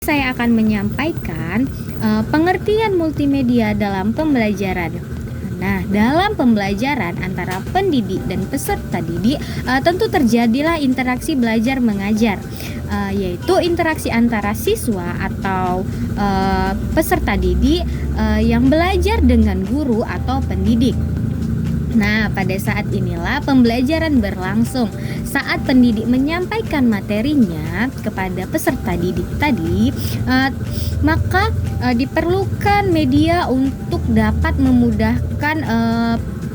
Saya akan menyampaikan pengertian multimedia dalam pembelajaran. Nah, dalam pembelajaran antara pendidik dan peserta didik tentu terjadilah interaksi belajar mengajar, yaitu interaksi antara siswa atau peserta didik yang belajar dengan guru atau pendidik. Nah, pada saat inilah pembelajaran berlangsung. Saat pendidik menyampaikan materinya kepada peserta didik tadi, maka diperlukan media untuk dapat memudahkan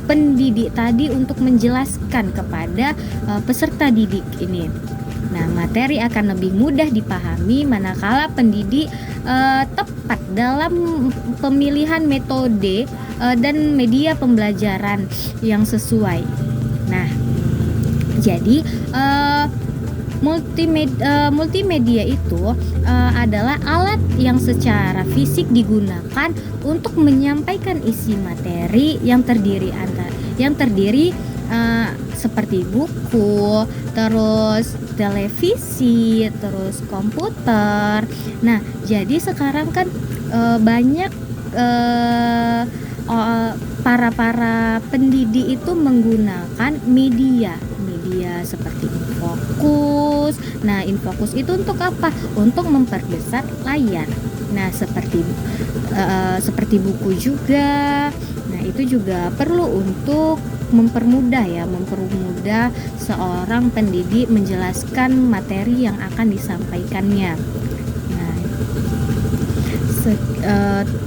pendidik tadi untuk menjelaskan kepada peserta didik ini. Nah, materi akan lebih mudah dipahami manakala pendidik tepat dalam pemilihan metode dan media pembelajaran yang sesuai. Nah, jadi multimedia itu adalah alat yang secara fisik digunakan untuk menyampaikan isi materi yang terdiri seperti buku, terus televisi, terus komputer. Nah, jadi sekarang kan banyak para pendidik itu menggunakan media seperti Infocus. Nah, Infocus itu untuk apa? Untuk memperbesar layar. Nah, seperti buku juga. Nah, itu juga perlu untuk mempermudah seorang pendidik menjelaskan materi yang akan disampaikannya. Nah,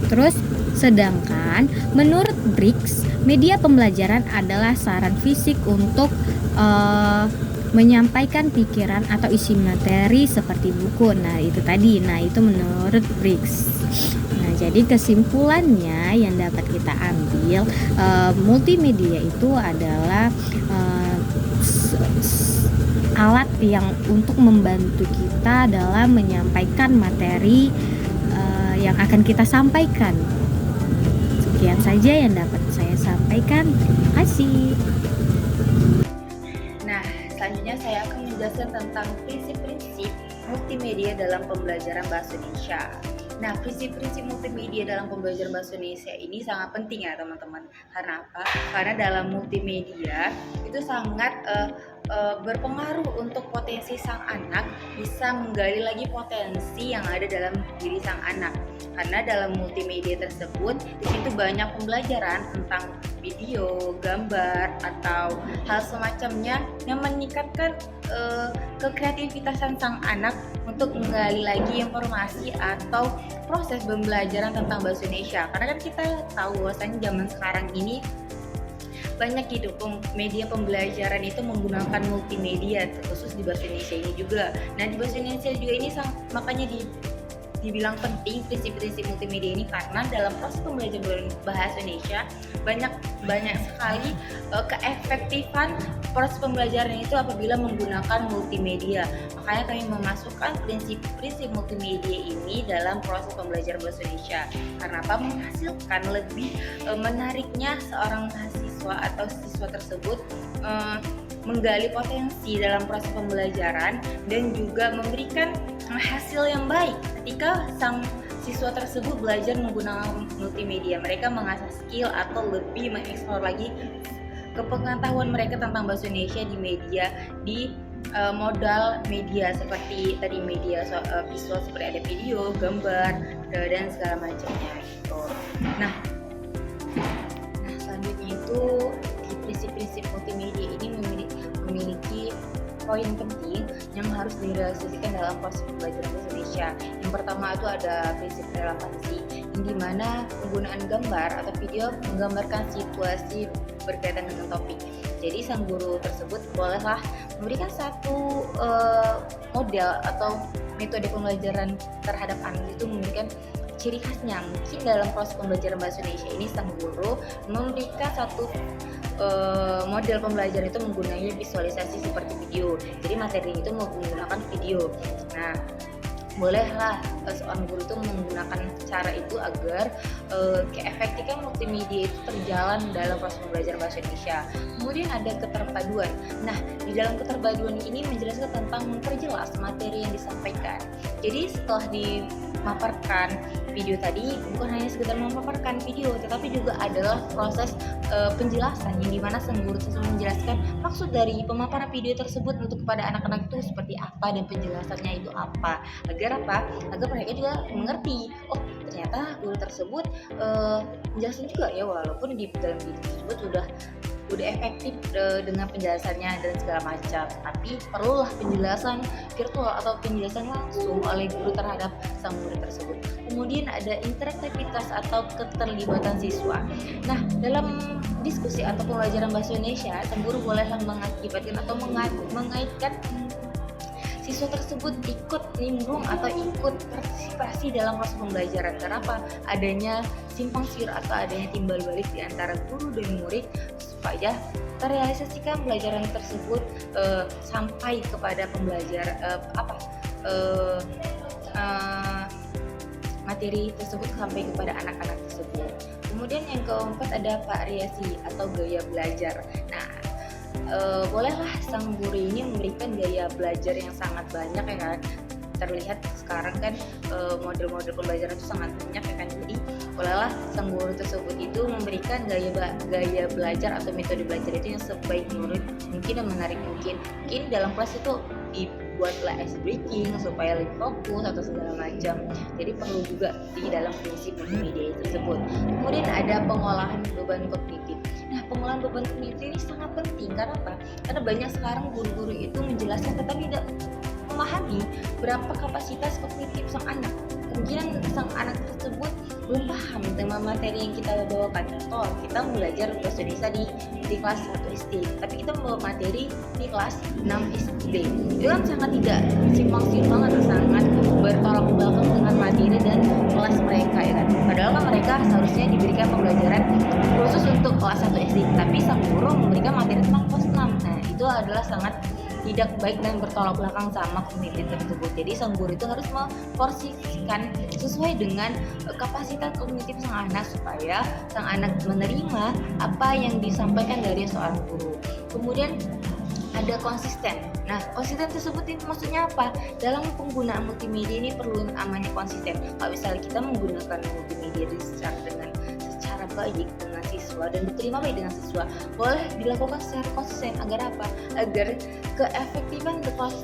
terus sedangkan menurut Briggs, media pembelajaran adalah saran fisik untuk menyampaikan pikiran atau isi materi seperti buku. Nah, itu tadi. Nah, itu menurut Briggs. Nah, jadi kesimpulannya yang dapat kita ambil, multimedia itu adalah alat yang untuk membantu kita dalam menyampaikan materi yang akan kita sampaikan. Sekian saja yang dapat saya sampaikan. Terima kasih. Nah, selanjutnya saya akan menjelaskan tentang prinsip-prinsip multimedia dalam pembelajaran bahasa Indonesia. Nah, prinsip-prinsip multimedia dalam pembelajaran bahasa Indonesia ini sangat penting ya teman-teman. Karena apa? Karena dalam multimedia itu sangat berpengaruh untuk potensi sang anak bisa menggali lagi potensi yang ada dalam diri sang anak. Karena dalam multimedia tersebut di situ banyak pembelajaran tentang video, gambar atau hal semacamnya yang meningkatkan kekreativitasan sang anak untuk menggali lagi informasi atau proses pembelajaran tentang bahasa Indonesia. Karena kan kita tahu bahwasanya zaman sekarang ini banyak gitu media pembelajaran itu menggunakan multimedia, khusus di bahasa Indonesia ini juga. Nah, di bahasa Indonesia juga ini makanya dibilang penting prinsip-prinsip multimedia ini, karena dalam proses pembelajaran bahasa Indonesia banyak sekali keefektifan proses pembelajaran itu apabila menggunakan multimedia. Makanya kami memasukkan prinsip-prinsip multimedia ini dalam proses pembelajaran bahasa Indonesia. Karena apa? Menghasilkan lebih menariknya seorang mahasiswa atau siswa tersebut menggali potensi dalam proses pembelajaran dan juga memberikan hasil yang baik ketika sang siswa tersebut belajar menggunakan multimedia. Mereka mengasah skill atau lebih mengeksplor lagi kepengetahuan mereka tentang bahasa Indonesia di modal media seperti tadi media visual seperti ada video, gambar, dan segala macamnya gitu. Nah, selanjutnya itu di prinsip-prinsip multimedia ini memiliki poin penting yang harus direalisasikan dalam proses pembelajaran bahasa Indonesia. Yang pertama itu ada prinsip relevansi, yang dimana penggunaan gambar atau video menggambarkan situasi berkaitan dengan topik. Jadi sang guru tersebut bolehlah memberikan satu model atau metode pembelajaran terhadap anak itu memberikan ciri khasnya. Mungkin dalam proses pembelajaran bahasa Indonesia ini sang guru memberikan satu model pembelajaran itu menggunakan visualisasi seperti video. Jadi materi itu menggunakan video. Nah, bolehlah seorang guru itu menggunakan cara itu agar keefektifan multimedia itu terjalan dalam proses pembelajaran bahasa Indonesia. Kemudian ada keterpaduan. Nah, di dalam keterpaduan ini menjelaskan tentang memperjelas materi yang disampaikan. Jadi setelah dimaparkan video tadi, bukan hanya sekedar memaparkan video, tetapi juga adalah proses penjelasan yang dimana sang guru tersebut menjelaskan maksud dari pemaparan video tersebut untuk kepada anak-anak itu seperti apa dan penjelasannya itu apa, agar mereka juga mengerti, oh ternyata guru tersebut menjelaskan juga ya, walaupun di dalam video tersebut udah efektif dengan penjelasannya dan segala macam, tapi perlulah penjelasan virtual atau penjelasan langsung oleh guru terhadap sang murid tersebut. Kemudian ada interaktivitas atau keterlibatan siswa. Nah, dalam diskusi atau pembelajaran bahasa Indonesia, sang guru bolehlah mengakibatkan atau mengaitkan siswa tersebut ikut nimbrung atau ikut partisipasi dalam proses pembelajaran. Kenapa? Adanya simpang siur atau adanya timbal balik di antara guru dan murid supaya terrealisasikan pembelajaran tersebut sampai kepada pembelajar materi tersebut sampai kepada anak-anak tersebut. Kemudian yang keempat ada variasi atau gaya belajar. Nah, bolehlah sang guru ini memberikan gaya belajar yang sangat banyak ya kan. Terlihat sekarang kan model-model pembelajaran itu sangat banyak ya kan. Jadi bolehlah sang guru tersebut itu memberikan gaya belajar atau metode belajar itu yang sebaik menurut mungkin dan menarik mungkin. Mungkin dalam kelas itu dibuatlah ice breaking supaya lebih fokus atau segala macam. Jadi perlu juga di dalam prinsip multimedia tersebut. Kemudian ada pengolahan beban kognitif. Nah, pengolahan beban kognitif ini sangat penting. Karena apa? Karena banyak sekarang guru-guru itu menjelaskan tetapi tidak memahami berapa kapasitas kognitif sang anak. Kemungkinan sang anak tersebut belum paham dengan materi yang kita bawakan. Contoh, kita belajar bahasa Indonesia di kelas 1 SD, tapi kita membawa materi di kelas 6 SD. Itu kan sangat tidak simpang siur banget, sangat bertolak belakang dengan materi dan kelas mereka ya kan. Padahal kan mereka seharusnya diberikan pembelajaran khusus untuk kelas 1 SD, tapi sang guru memberikan materi tentang kelas 6. Nah, itu adalah sangat tidak baik dan bertolak belakang sama kognitif tersebut. Jadi sang guru itu harus memporsikan sesuai dengan kapasitas kognitif sang anak supaya sang anak menerima apa yang disampaikan dari seorang guru. Kemudian ada konsisten. Nah, konsisten tersebut ini maksudnya apa? Dalam penggunaan multimedia ini perlu namanya konsisten. Kalau misalnya kita menggunakan multimedia secara baik dengan siswa dan diterima baik dengan siswa, boleh dilakukan secara konsisten. Agar apa? Agar keefektifan kelas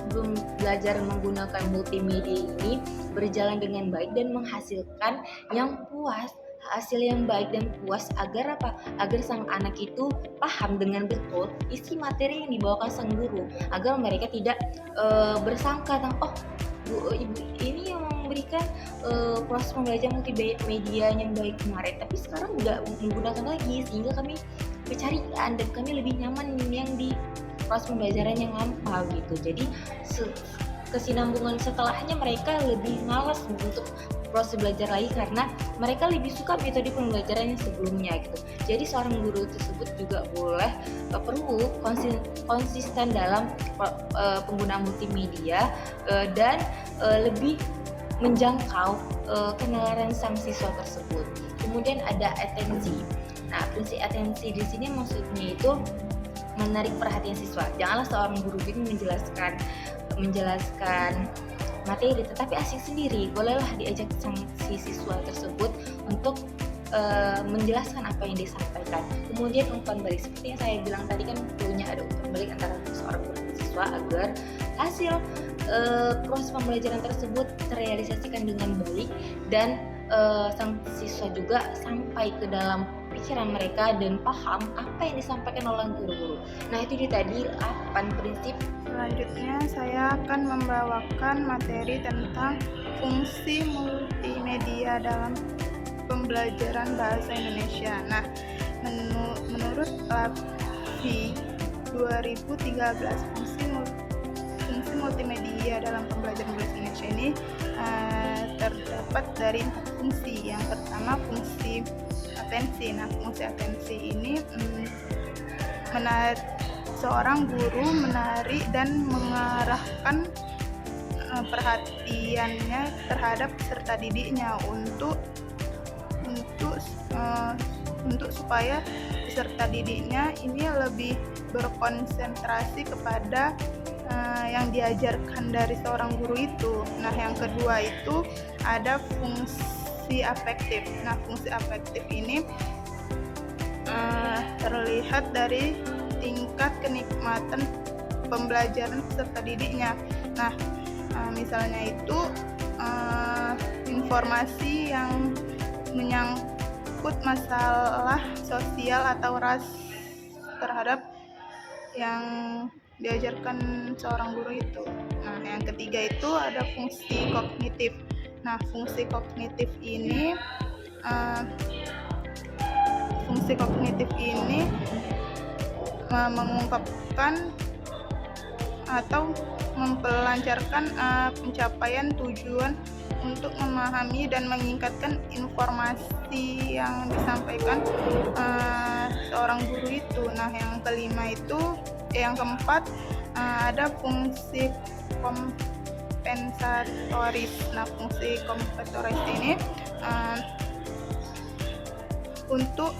belajar menggunakan multimedia ini berjalan dengan baik dan menghasilkan yang puas, hasil yang baik dan puas. Agar apa? Agar sang anak itu paham dengan betul isi materi yang dibawakan sang guru, agar mereka tidak bersangka tentang ibu ini yang memberikan proses pembelajaran multimedia yang baik kemarin, tapi sekarang nggak menggunakan lagi, sehingga kami kecarian dan kami lebih nyaman yang di proses pembelajaran yang lampau gitu. Jadi kesinambungan setelahnya mereka lebih malas untuk proses belajar lagi karena mereka lebih suka metode pembelajaran yang sebelumnya gitu. Jadi seorang guru tersebut juga perlu konsisten dalam penggunaan multimedia dan lebih menjangkau kenalaran sang siswa tersebut. Kemudian ada atensi. Nah, prinsip atensi di sini maksudnya itu menarik perhatian siswa. Janganlah seorang guru itu menjelaskan materi tetapi asik sendiri. Bolehlah diajak si siswa tersebut untuk menjelaskan apa yang disampaikan. Kemudian umpan balik, seperti yang saya bilang tadi kan perlunya ada umpan balik antara seorang guru dan siswa agar hasil proses pembelajaran tersebut terrealisasikan dengan baik dan sang siswa juga sampai ke dalam pikiran mereka dan paham apa yang disampaikan oleh guru-guru. Nah, itu tadi 8 prinsip. Selanjutnya saya akan membawakan materi tentang fungsi multimedia dalam pembelajaran bahasa Indonesia. Nah, menurut LAVI 2013, fungsi multimedia dalam pembelajaran bahasa Indonesia ini terdapat dari 4 fungsi. Yang pertama fungsi atensi. Nah, fungsi atensi ini seorang guru menarik dan mengarahkan perhatiannya terhadap peserta didiknya untuk supaya peserta didiknya ini lebih berkonsentrasi kepada yang diajarkan dari seorang guru itu. Nah, yang kedua itu ada fungsi afektif. Nah, fungsi afektif ini terlihat dari tingkat kenikmatan pembelajaran peserta didiknya. Nah, misalnya itu informasi yang menyangkut masalah sosial atau ras terhadap yang diajarkan seorang guru itu. Nah, yang ketiga itu ada fungsi kognitif. Nah, fungsi kognitif ini mengungkapkan atau memperlancarkan pencapaian tujuan untuk memahami dan meningkatkan informasi yang disampaikan seorang guru itu. Nah, yang keempat ada fungsi kompensatoris. Nah, fungsi kompensatoris ini untuk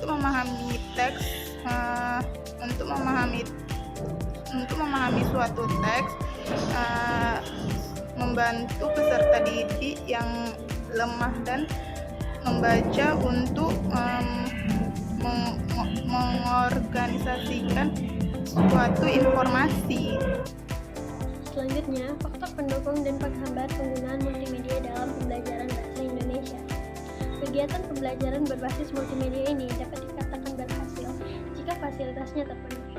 memahami teks, untuk memahami suatu teks, membantu peserta didik yang lemah dan membaca untuk mengorganisasikan suatu informasi. Selanjutnya, faktor pendukung dan penghambat penggunaan multimedia dalam pembelajaran bahasa Indonesia. Kegiatan pembelajaran berbasis multimedia ini dapat dikatakan berhasil jika fasilitasnya terpenuhi.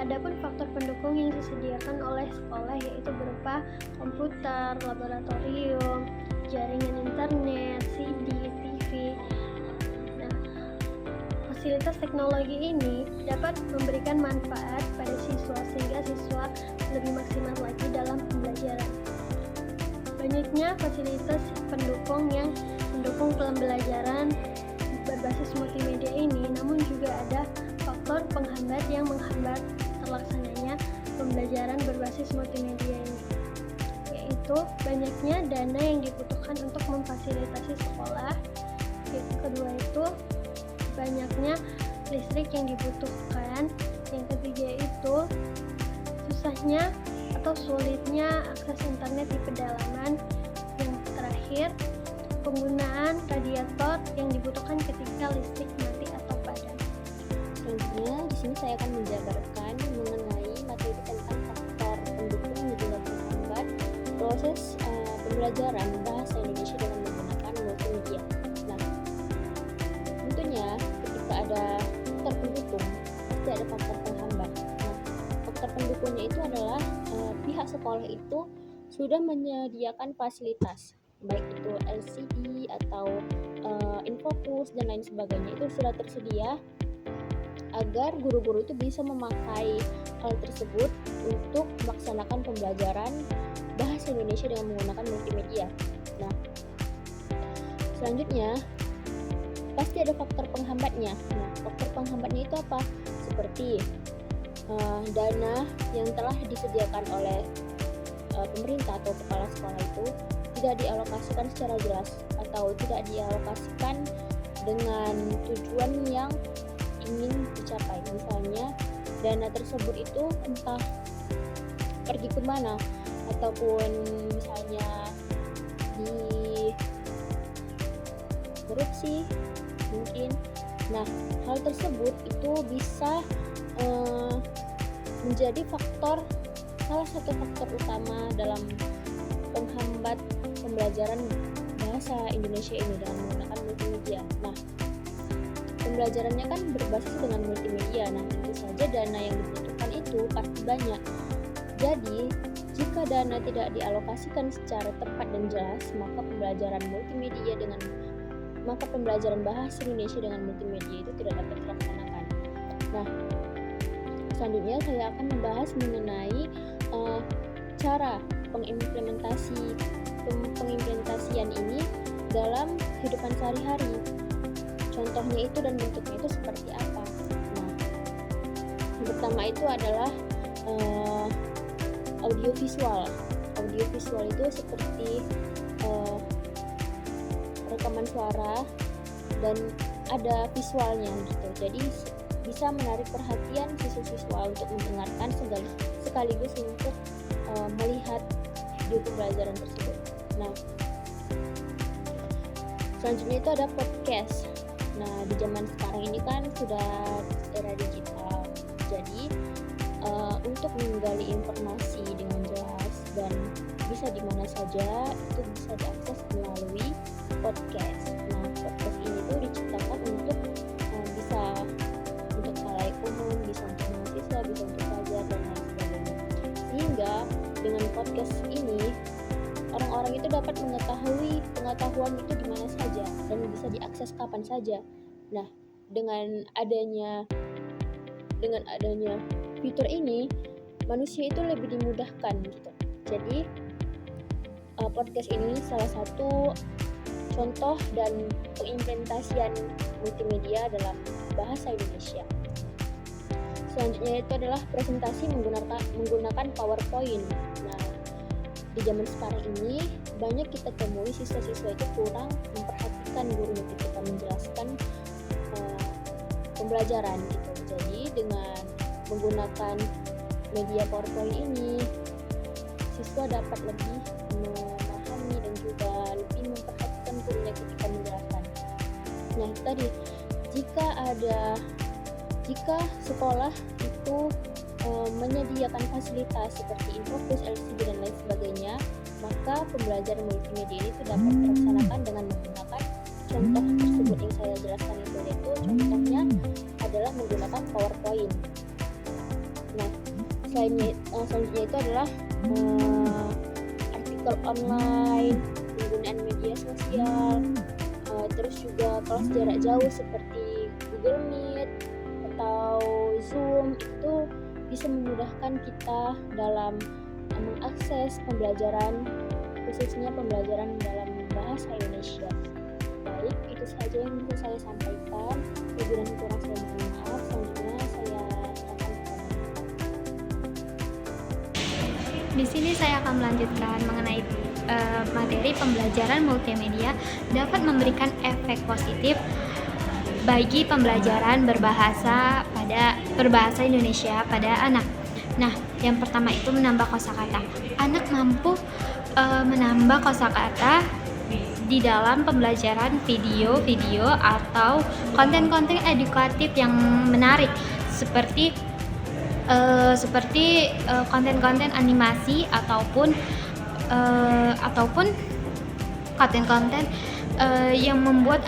Adapun faktor pendukung yang disediakan oleh sekolah yaitu berupa komputer, laboratorium, jaringan internet, CD, TV. Nah, fasilitas teknologi ini dapat memberikan manfaat pada siswa sehingga siswa lebih maksimal lagi dalam pembelajaran. Banyaknya fasilitas pendukung yang mendukung pembelajaran berbasis multimedia ini, namun juga ada faktor penghambat yang menghambat terlaksananya pembelajaran berbasis multimedia ini, yaitu banyaknya dana yang dibutuhkan untuk memfasilitasi sekolah. Yang kedua itu banyaknya listrik yang dibutuhkan. Yang ketiga itu susahnya atau sulitnya akses internet di pedalaman. Yang terakhir, penggunaan radiator yang dibutuhkan ketika listrik mati atau padam. Selanjutnya, di sini saya akan menjabarkan mengenai materi tentang faktor pendukung dan juga penghambat proses pembelajaran bahasa Indonesia dengan menggunakan multimedia. Nah, tentunya ketika ada faktor pendukung, pasti ada faktor penghambat. Nah, faktor pendukungnya itu adalah pihak sekolah itu sudah menyediakan fasilitas, baik itu LCD atau infocus dan lain sebagainya, itu sudah tersedia agar guru-guru itu bisa memakai hal tersebut untuk melaksanakan pembelajaran bahasa Indonesia dengan menggunakan multimedia. Nah, selanjutnya pasti ada faktor penghambatnya. Nah, faktor penghambatnya itu apa? Seperti dana yang telah disediakan oleh pemerintah atau kepala sekolah itu tidak dialokasikan secara jelas atau tidak dialokasikan dengan tujuan yang ingin dicapai. Misalnya dana tersebut itu entah pergi kemana, ataupun misalnya di korupsi mungkin. Nah, hal tersebut itu bisa menjadi salah satu faktor utama dalam penghambat pembelajaran bahasa Indonesia ini dengan menggunakan multimedia. Nah, pembelajarannya kan berbasis dengan multimedia. Nah, tentu saja dana yang dibutuhkan itu pasti banyak. Jadi, jika dana tidak dialokasikan secara tepat dan jelas, maka pembelajaran bahasa Indonesia dengan multimedia itu tidak dapat dilaksanakan. Nah, selanjutnya saya akan membahas mengenai cara pengimplementasian ini dalam kehidupan sehari-hari. Contohnya itu dan bentuknya itu seperti apa? Nah, yang pertama itu adalah audiovisual. visual itu seperti rekaman suara dan ada visualnya gitu. Jadi bisa menarik perhatian siswa-siswa untuk mendengarkan sekaligus untuk melihat video pembelajaran tersebut. Nah, selanjutnya itu ada podcast. Nah, di zaman sekarang ini kan sudah era digital. Jadi untuk menggali informasi dengan jelas dan bisa di mana saja itu bisa diakses melalui podcast. Nah, podcast ini tuh diciptakan untuk bisa untuk khalayak umum, bisa untuk mahasiswa, bisa untuk pelajar dan lain sebagainya. Sehingga dengan podcast ini orang-orang itu dapat mengetahui pengetahuan itu di mana saja dan bisa diakses kapan saja. Nah, dengan adanya fitur ini, manusia itu lebih dimudahkan gitu. Jadi podcast ini salah satu contoh dan pengimplementasian multimedia dalam bahasa Indonesia. Selanjutnya itu adalah presentasi menggunakan PowerPoint. Nah, di zaman sekarang ini banyak kita temui siswa-siswa itu kurang memperhatikan guru ketika menjelaskan pembelajaran gitu. Jadi dengan menggunakan media PowerPoint ini, siswa dapat lebih memahami dan juga lebih memperhatikan gurunya ketika menjelaskan. Nah, itu tadi jika sekolah itu menyediakan fasilitas seperti Infobus, LCD dan lain sebagainya, maka pembelajaran multimedia ini dapat terlaksanakan dengan menggunakan contoh tersebut yang saya jelaskan itu contohnya adalah menggunakan PowerPoint. Nah, selanjutnya itu adalah artikel online, penggunaan media sosial, terus juga kelas jarak jauh seperti Google Meet atau Zoom itu bisa memudahkan kita dalam mengakses pembelajaran, khususnya pembelajaran dalam bahasa Indonesia. Baik, itu saja yang bisa saya sampaikan. Lebih dan kurang saya mohon maaf. Selanjutnya saya serahkan kepada Nita. Di sini saya akan melanjutkan mengenai materi pembelajaran multimedia dapat memberikan efek positif bagi pembelajaran berbahasa Indonesia pada anak. Nah, yang pertama itu menambah kosakata. Anak mampu menambah kosakata di dalam pembelajaran video atau konten-konten edukatif yang menarik seperti konten-konten animasi ataupun konten-konten yang membuat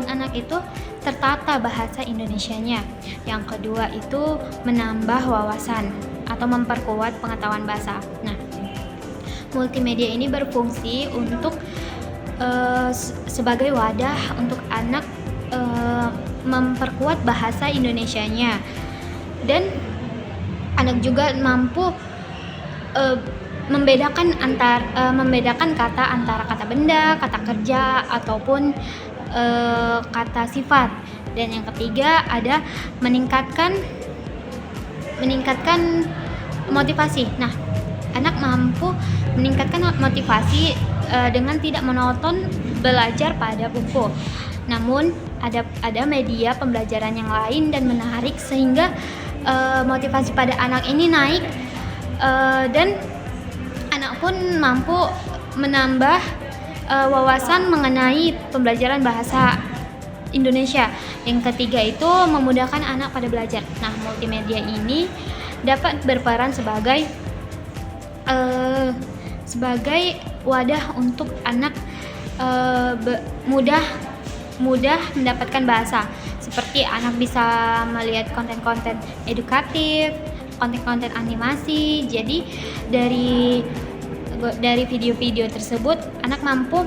anak itu tertata bahasa Indonesianya. Yang kedua itu menambah wawasan atau memperkuat pengetahuan bahasa. Nah, multimedia ini berfungsi untuk sebagai wadah untuk anak memperkuat bahasa Indonesianya, dan anak juga mampu membedakan kata antara kata benda, kata kerja ataupun kata sifat. Dan yang ketiga ada meningkatkan motivasi. Nah, anak mampu meningkatkan motivasi dengan tidak monoton belajar pada buku. Namun ada media pembelajaran yang lain dan menarik sehingga motivasi pada anak ini naik, dan anak pun mampu menambah wawasan mengenai pembelajaran bahasa Indonesia. Yang ketiga itu memudahkan anak pada belajar. Nah, multimedia ini dapat berperan sebagai wadah untuk anak mudah mendapatkan bahasa. Seperti anak bisa melihat konten-konten edukatif, konten-konten animasi. Jadi dari video-video tersebut anak mampu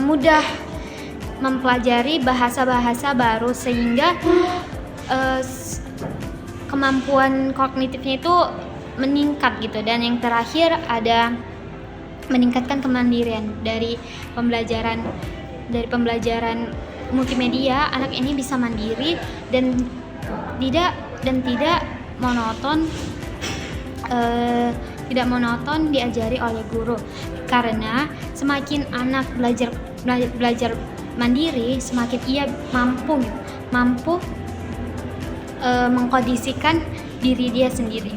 mudah mempelajari bahasa-bahasa baru sehingga kemampuan kognitifnya itu meningkat gitu. Dan yang terakhir ada meningkatkan kemandirian dari pembelajaran multimedia. Anak ini bisa mandiri dan tidak monoton tidak monoton diajari oleh guru. Karena semakin anak belajar mandiri, semakin ia mampu mengkondisikan diri dia sendiri.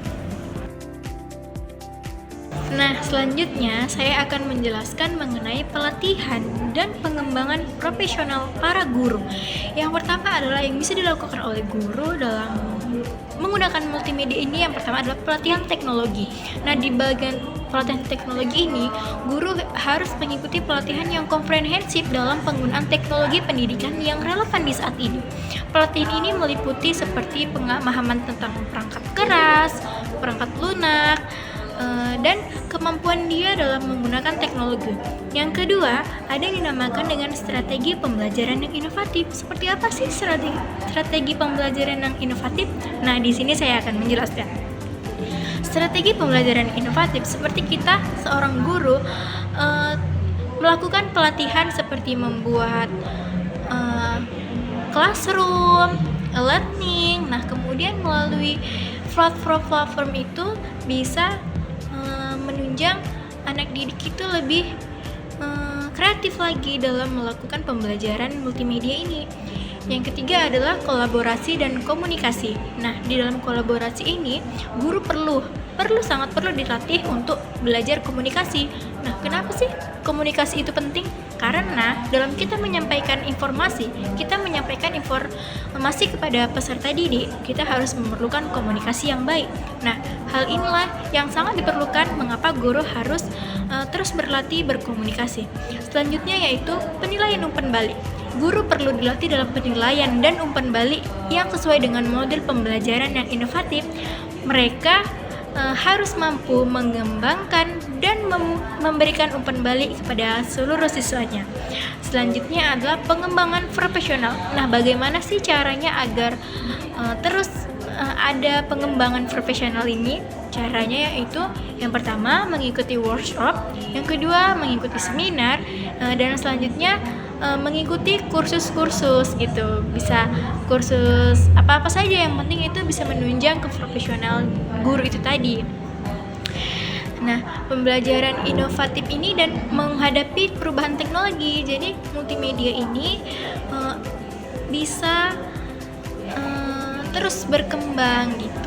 Nah, selanjutnya saya akan menjelaskan mengenai pelatihan dan pengembangan profesional para guru. Yang pertama adalah yang bisa dilakukan oleh guru dalam menggunakan multimedia ini. Yang pertama adalah pelatihan teknologi. Nah, di bagian pelatihan teknologi ini, guru harus mengikuti pelatihan yang komprehensif dalam penggunaan teknologi pendidikan yang relevan di saat ini. Pelatihan ini meliputi seperti pemahaman tentang perangkat keras, perangkat lunak, dan kemampuan dia dalam menggunakan teknologi. Yang kedua, ada yang dinamakan dengan strategi pembelajaran yang inovatif. Seperti apa sih strategi pembelajaran yang inovatif? Nah, di sini saya akan menjelaskan. Strategi pembelajaran inovatif seperti kita seorang guru melakukan pelatihan seperti membuat classroom, learning. Nah, kemudian melalui platform itu bisa menunjang anak didik itu lebih kreatif lagi dalam melakukan pembelajaran multimedia ini. Yang ketiga adalah kolaborasi dan komunikasi. Nah, di dalam kolaborasi ini, guru sangat perlu dilatih untuk belajar komunikasi. Nah, kenapa sih komunikasi itu penting? Karena dalam kita menyampaikan informasi kepada peserta didik, kita harus memerlukan komunikasi yang baik. Nah, hal inilah yang sangat diperlukan mengapa guru harus terus berlatih berkomunikasi. Selanjutnya yaitu penilaian umpan balik. Guru perlu dilatih dalam penilaian dan umpan balik yang sesuai dengan model pembelajaran yang inovatif. Mereka harus mampu mengembangkan dan memberikan umpan balik kepada seluruh siswanya. Selanjutnya adalah pengembangan profesional. Nah, bagaimana sih caranya agar terus ada pengembangan profesional ini? Caranya yaitu yang pertama mengikuti workshop, yang kedua mengikuti seminar, dan selanjutnya mengikuti kursus-kursus gitu. Bisa kursus apa-apa saja, yang penting itu bisa menunjang ke profesional guru itu tadi. Nah, pembelajaran inovatif ini dan menghadapi perubahan teknologi. Jadi multimedia ini bisa terus berkembang gitu.